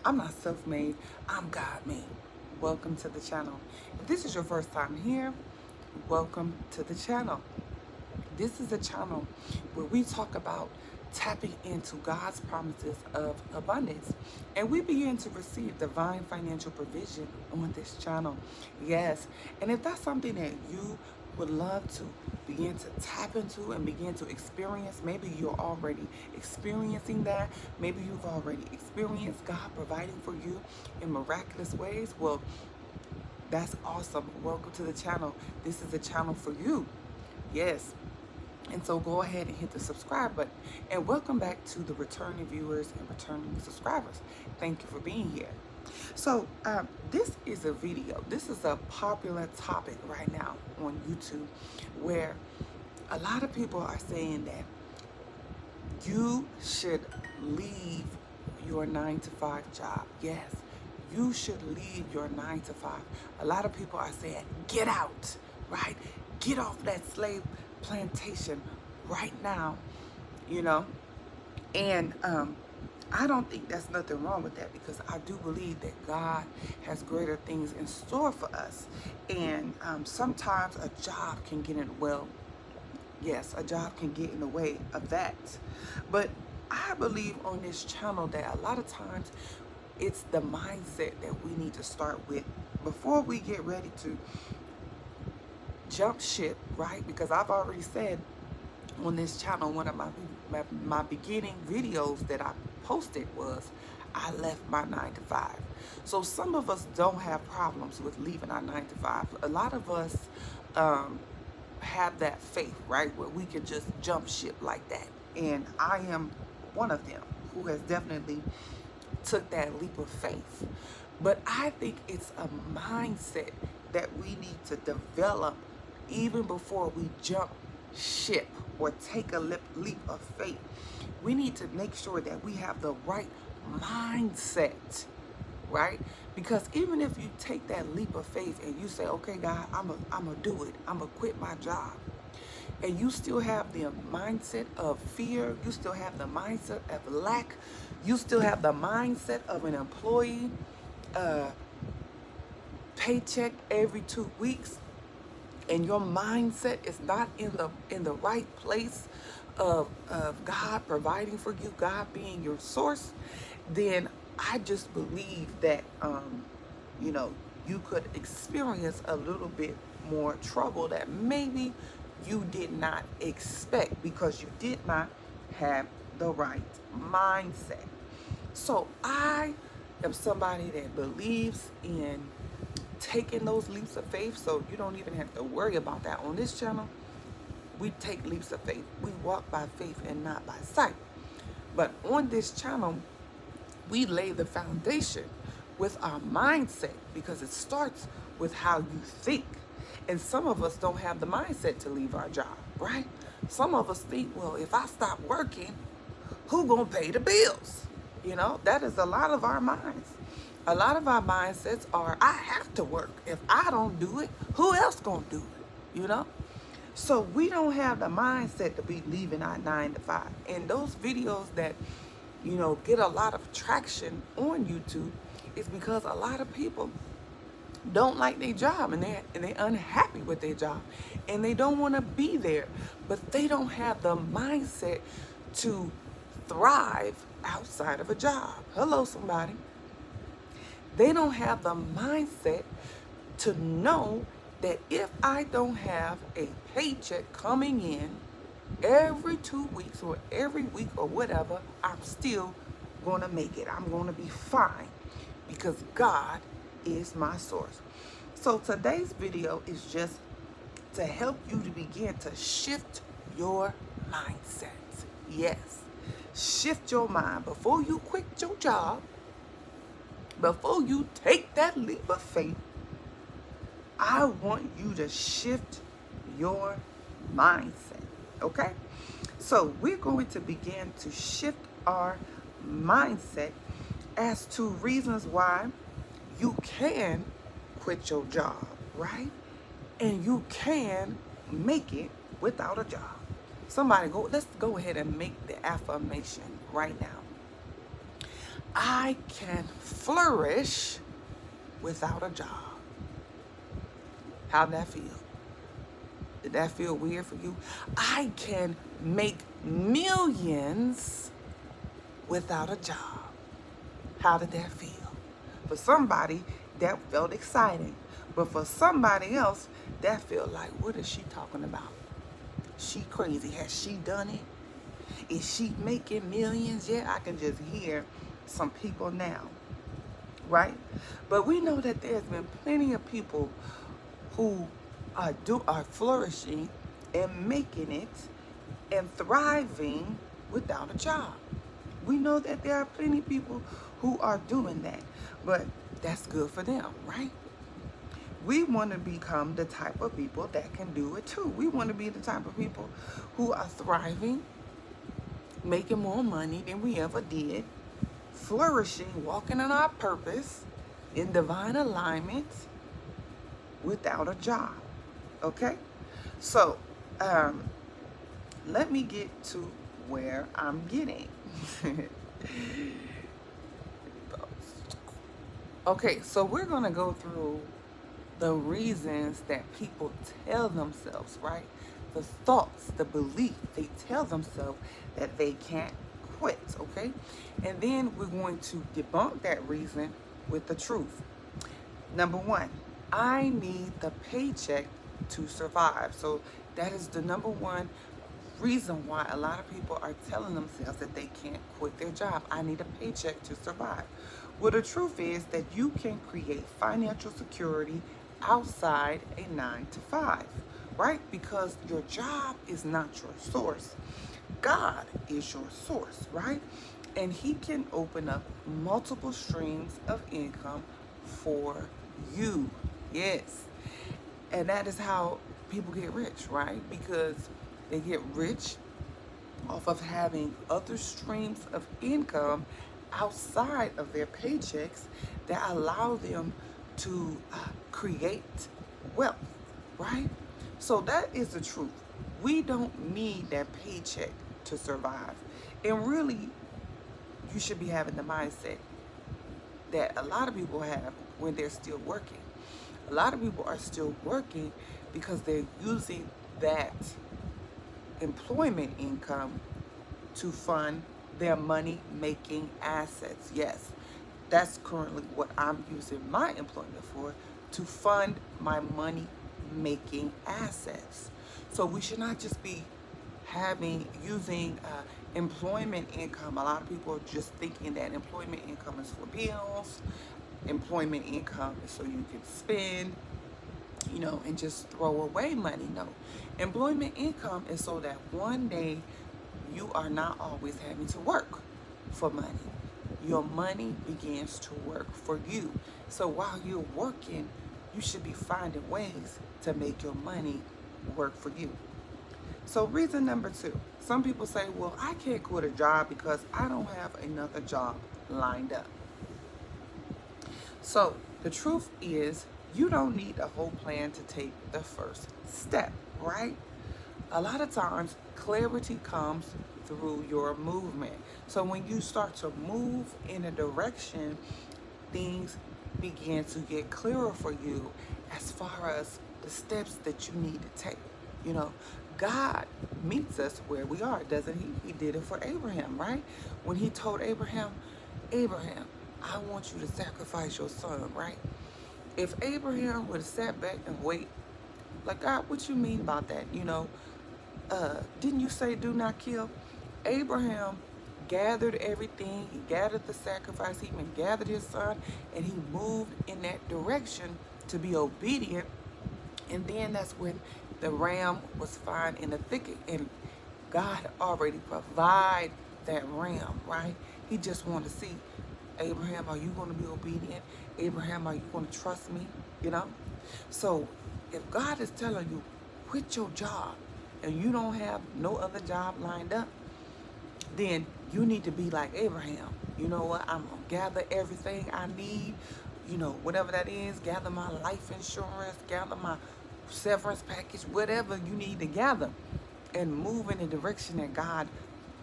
I'm not self-made, I'm God-made. Welcome to the channel. If this is your first time here, welcome to the channel. This is a channel where we talk about tapping into God's promises of abundance. And we begin to receive divine financial provision on this channel. Yes. And if that's something that you would love to begin to tap into and begin to experience, maybe you're already experiencing that. Maybe you've already experienced God providing for you in miraculous ways. Well, that's awesome. Welcome to the channel. This is a channel for you. Yes. And so go ahead and hit the subscribe button. And welcome back to the returning viewers and returning subscribers. Thank you for being here. So this is a video. This is a popular topic right now on YouTube where a lot of people are saying that you should leave your 9-to-5 job. Yes, you should leave your 9-to-5. A lot of people are saying, get out, right? Get off that slave plantation right now, you know. And I don't think there's nothing wrong with that, because I do believe that God has greater things in store for us. And sometimes a job can get in, well, yes, a job can get in the way of that. But I believe on this channel that a lot of times it's the mindset that we need to start with before we get ready to jump ship, right? Because I've already said on this channel, one of my beginning videos that I posted was I left my 9-to-5. So some of us don't have problems with leaving our 9-to-5. A lot of us have that faith, right, where we can just jump ship like that. And I am one of them who has definitely took that leap of faith. But I think it's a mindset that we need to develop even before we jump ship or take a leap of faith. We need to make sure that we have the right mindset, right? Because even if you take that leap of faith and you say, okay, God, I'm gonna do it, I'm gonna quit my job, and you still have the mindset of fear, you still have the mindset of lack, you still have the mindset of an employee, paycheck every 2 weeks, and your mindset is not in the right place of God providing for you, God being your source, then I just believe that you know, you could experience a little bit more trouble that maybe you did not expect, because you did not have the right mindset. So I am somebody that believes in taking those leaps of faith, so you don't even have to worry about that. On this channel, we take leaps of faith. We walk by faith and not by sight. But on this channel, we lay the foundation with our mindset, because it starts with how you think. And some of us don't have the mindset to leave our job, right? Some of us think, well, if I stop working, who gonna pay the bills? You know, that is a lot of our minds. A lot of our mindsets are, I have to work. If I don't do it, who else gonna do it? You know? So we don't have the mindset to be leaving our 9-to-5. And those videos that, you know, get a lot of traction on YouTube is because a lot of people don't like their job, and they're unhappy with their job, and they don't want to be there, but they don't have the mindset to thrive outside of a job. Hello, somebody. They don't have the mindset to know that if I don't have a paycheck coming in every 2 weeks or every week or whatever, I'm still going to make it. I'm going to be fine, because God is my source. So today's video is just to help you to begin to shift your mindset. Yes, shift your mind before you quit your job. Before you take that leap of faith, I want you to shift your mindset, okay? So we're going to begin to shift our mindset as to reasons why you can quit your job, right? And you can make it without a job. Somebody let's go ahead and make the affirmation right now. I can flourish without a job. How'd that feel? Did that feel weird for you? I can make millions without a job. How did that feel? For somebody, that felt exciting. But for somebody else, that felt like, what is she talking about? She crazy. Has she done it? Is she making millions? Yeah, I can just hear some people now, right? But we know that there's been plenty of people who are flourishing and making it and thriving without a job. We know that there are plenty of people who are doing that, but that's good for them, right? We want to become the type of people that can do it too. We want to be the type of people who are thriving, making more money than we ever did, flourishing, walking in our purpose, in divine alignment, without a job. Okay? So, let me get to where I'm getting. Okay, so we're going to go through the reasons that people tell themselves, right? The thoughts, the belief they tell themselves that they can't quit, okay? And then we're going to debunk that reason with the truth. Number one, I need the paycheck to survive. So that is the number one reason why a lot of people are telling themselves that they can't quit their job. I need a paycheck to survive. Well, the truth is that you can create financial security outside a 9-to-5, right? Because your job is not your source. God is your source, right? And he can open up multiple streams of income for you. Yes. And that is how people get rich, right? Because they get rich off of having other streams of income outside of their paychecks that allow them to create wealth, right? So that is the truth. We don't need that paycheck to survive. And really, you should be having the mindset that a lot of people have when they're still working. A lot of people are still working because they're using that employment income to fund their money-making assets. Yes, that's currently what I'm using my employment for, to fund my money-making assets. So we should not just be using employment income. A lot of people are just thinking that employment income is for bills. Employment income is so you can spend, and just throw away money. No, employment income is so that one day you are not always having to work for money. Your money begins to work for you. So while you're working, you should be finding ways to make your money work for you. So reason number two, some people say, well, I can't quit a job because I don't have another job lined up. So the truth is, you don't need a whole plan to take the first step, right? A lot of times, clarity comes through your movement. So when you start to move in a direction, things begin to get clearer for you as far as the steps that you need to take. God meets us where we are, doesn't he? He did it for Abraham, right? When he told Abraham, I want you to sacrifice your son, right? If Abraham would have sat back and wait, like, God, what you mean about that? Didn't you say do not kill? Abraham gathered everything. He gathered the sacrifice. He even gathered his son, and he moved in that direction to be obedient. And then that's when the ram was found in the thicket, and God already provided that ram, right? He just wanted to see, Abraham, are you going to be obedient? Abraham, are you going to trust me? So if God is telling you, quit your job, and you don't have no other job lined up, then you need to be like Abraham. You know what? I'm going to gather everything I need, whatever that is, gather my life insurance, gather my severance package, whatever you need to gather, and move in the direction that God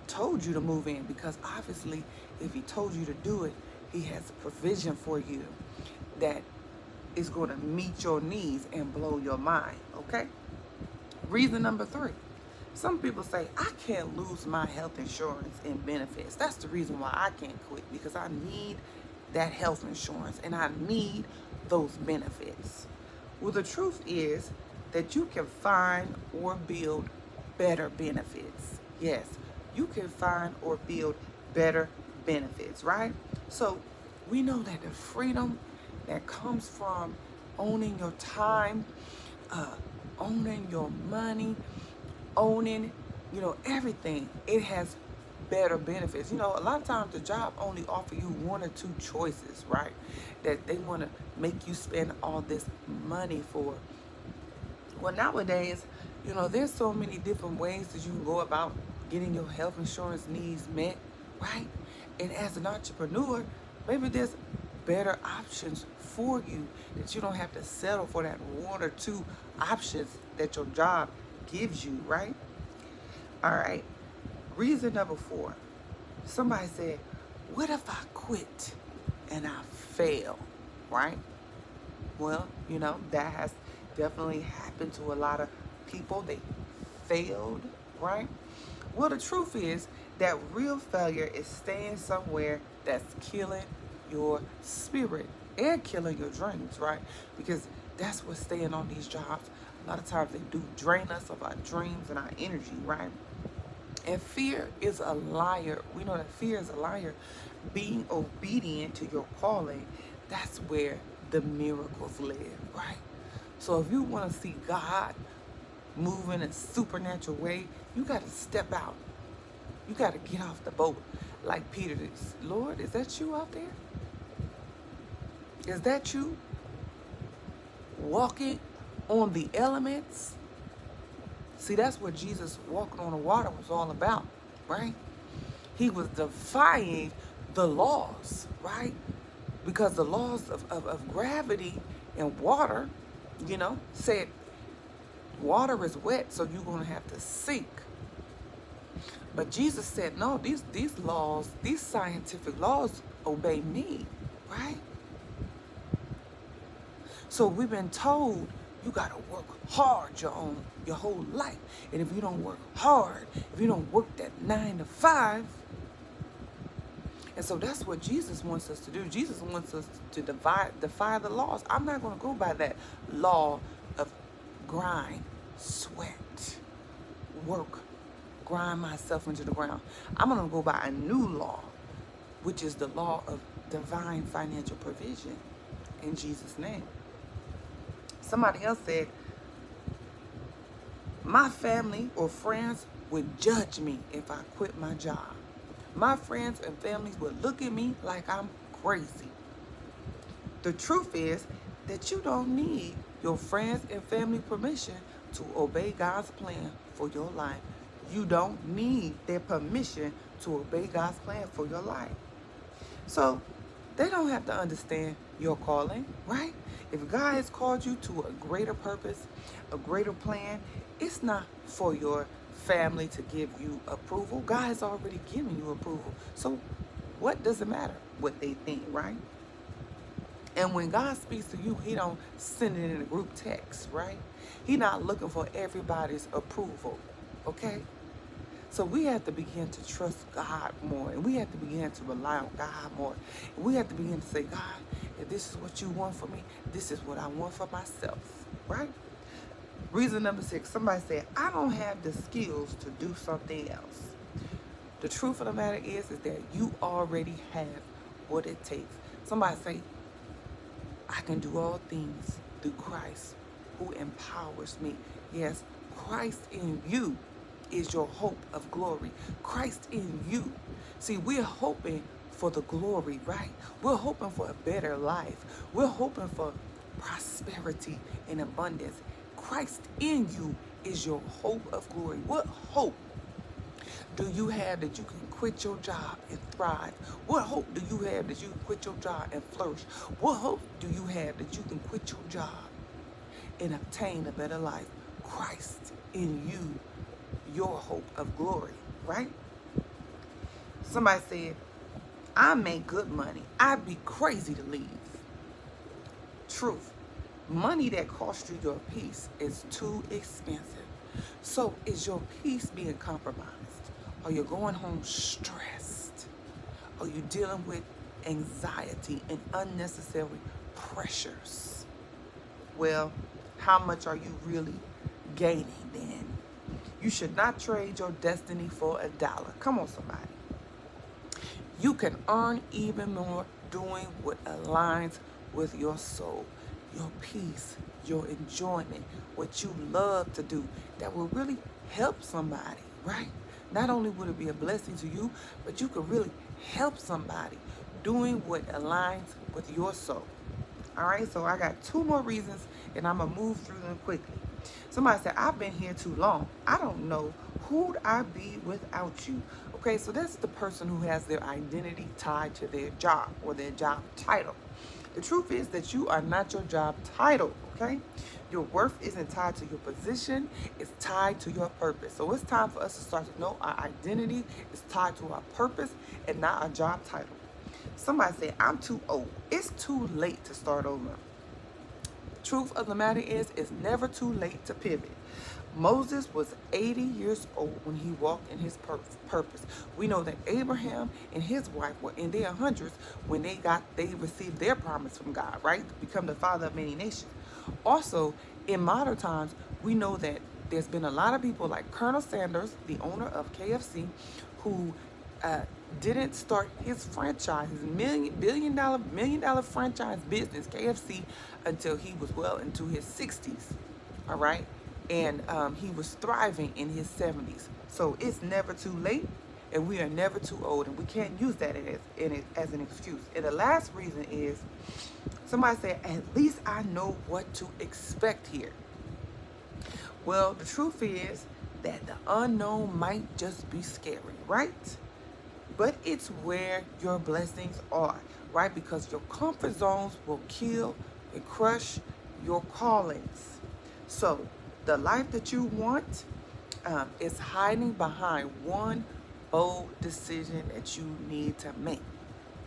told you to move in, because obviously if he told you to do it, he has a provision for you that is going to meet your needs and blow your mind, okay? Reason number 3. Some people say, I can't lose my health insurance and benefits. That's the reason why I can't quit, because I need that health insurance and I need those benefits. Well, the truth is that you can find or build better benefits. Yes, you can find or build better benefits, right? So we know that the freedom that comes from owning your time, owning your money, owning, everything, it has better benefits. A lot of times the job only offer you 1 or 2 choices, right? That they want to make you spend all this money for. Well, nowadays, there's so many different ways that you can go about getting your health insurance needs met, right? And as an entrepreneur, maybe there's better options for you, that you don't have to settle for that 1 or 2 options that your job gives you, right? All right. Reason number 4. Somebody said, what if I quit and I fail, right? Well, that has definitely happened to a lot of people. They failed, right? Well, the truth is that real failure is staying somewhere that's killing your spirit and killing your dreams, right? Because that's what staying on these jobs, a lot of times they do drain us of our dreams and our energy, right? And fear is a liar. We know that fear is a liar. Being obedient to your calling, that's where the miracles live, right? So if you want to see God move in a supernatural way, you got to step out. You got to get off the boat like Peter did. Lord, is that you out there? Is that you walking on the elements? See, that's what Jesus walking on the water was all about, right? He was defying the laws, right? Because the laws of gravity and water, said water is wet, so you're going to have to sink. But Jesus said, no, these laws, these scientific laws obey me, right? So we've been told you got to work hard your whole life. And if you don't work hard, if you don't work that 9 to 5, and so that's what Jesus wants us to do. Jesus wants us to defy the laws. I'm not going to go by that law of grind, sweat, work, grind myself into the ground. I'm going to go by a new law, which is the law of divine financial provision in Jesus' name. Somebody else said, my family or friends would judge me if I quit my job. My friends and families would look at me like I'm crazy. The truth is that you don't need your friends and family permission to obey God's plan for your life. You don't need their permission to obey God's plan for your life. So they don't have to understand your calling, right? If God has called you to a greater purpose, a greater plan, it's not for your family to give you approval. God has already given you approval. So what does it matter what they think, right? And when God speaks to you, he don't send it in a group text, right? He's not looking for everybody's approval, okay? So we have to begin to trust God more, and we have to begin to rely on God more. And we have to begin to say, God, if this is what you want for me, this is what I want for myself, right? Reason number 6, somebody said, I don't have the skills to do something else. The truth of the matter is that you already have what it takes. Somebody say, I can do all things through Christ who empowers me. Yes, Christ in you is your hope of glory. Christ in you. See, we're hoping for the glory, right? We're hoping for a better life. We're hoping for prosperity and abundance. Christ in you is your hope of glory. What hope do you have that you can quit your job and thrive? What hope do you have that you can quit your job and flourish? What hope do you have that you can quit your job and obtain a better life? Christ in you, your hope of glory, right? Somebody said, I make good money. I'd be crazy to leave. Truth. Money that costs you your peace is too expensive. So is your peace being compromised? Are you going home stressed? Are you dealing with anxiety and unnecessary pressures? Well, how much are you really gaining then? You should not trade your destiny for $1. Come on, somebody. You can earn even more doing what aligns with your soul, your peace, your enjoyment, what you love to do that will really help somebody, right? Not only would it be a blessing to you, but you could really help somebody doing what aligns with your soul. All right, so I got 2 more reasons, and I'm going to move through them quickly. Somebody said, I've been here too long. I don't know who'd I be without you. Okay, so that's the person who has their identity tied to their job or their job title. The truth is that you are not your job title, okay? Your worth isn't tied to your position. It's tied to your purpose. So it's time for us to start to know our identity is tied to our purpose and not our job title. Somebody said, I'm too old. It's too late to start over. The truth of the matter is, it's never too late to pivot. Moses was 80 years old when he walked in his purpose. We know that Abraham and his wife were in their hundreds when they received their promise from God, right? To become the father of many nations. Also, in modern times, we know that there's been a lot of people like Colonel Sanders, the owner of KFC, who didn't start his franchise, his million dollar franchise business, KFC, until he was well into his 60s. All right. And he was thriving in his 70s. So it's never too late, and we are never too old, and we can't use that as an excuse. And the last reason is, somebody said, at least I know what to expect here. Well, the truth is that the unknown might just be scary, right? But it's where your blessings are, right? Because your comfort zones will kill and crush your callings. So the life that you want is hiding behind one bold decision that you need to make.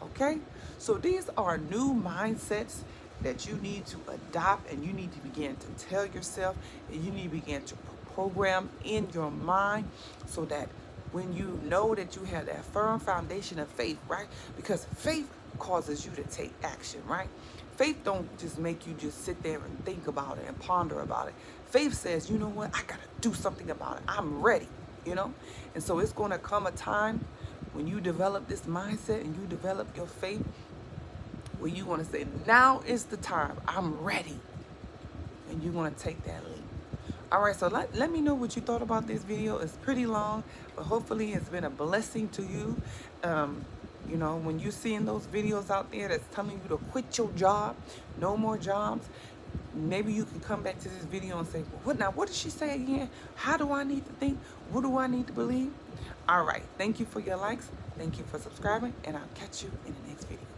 Okay? So these are new mindsets that you need to adopt, and you need to begin to tell yourself, and you need to begin to program in your mind so that when you know that you have that firm foundation of faith, right? Because faith causes you to take action, right? Faith don't just make you just sit there and think about it and ponder about it. Faith says, you know what? I got to do something about it. I'm ready, you know? And so it's going to come a time when you develop this mindset and you develop your faith where you want to say, now is the time. I'm ready. And you want to take that leap. All right, so let me know what you thought about this video. It's pretty long, but hopefully it's been a blessing to you. You know, when you're seeing those videos out there that's telling you to quit your job, no more jobs, maybe you can come back to this video and say, well, what did she say again? How do I need to think? What do I need to believe? All right, thank you for your likes. Thank you for subscribing, and I'll catch you in the next video.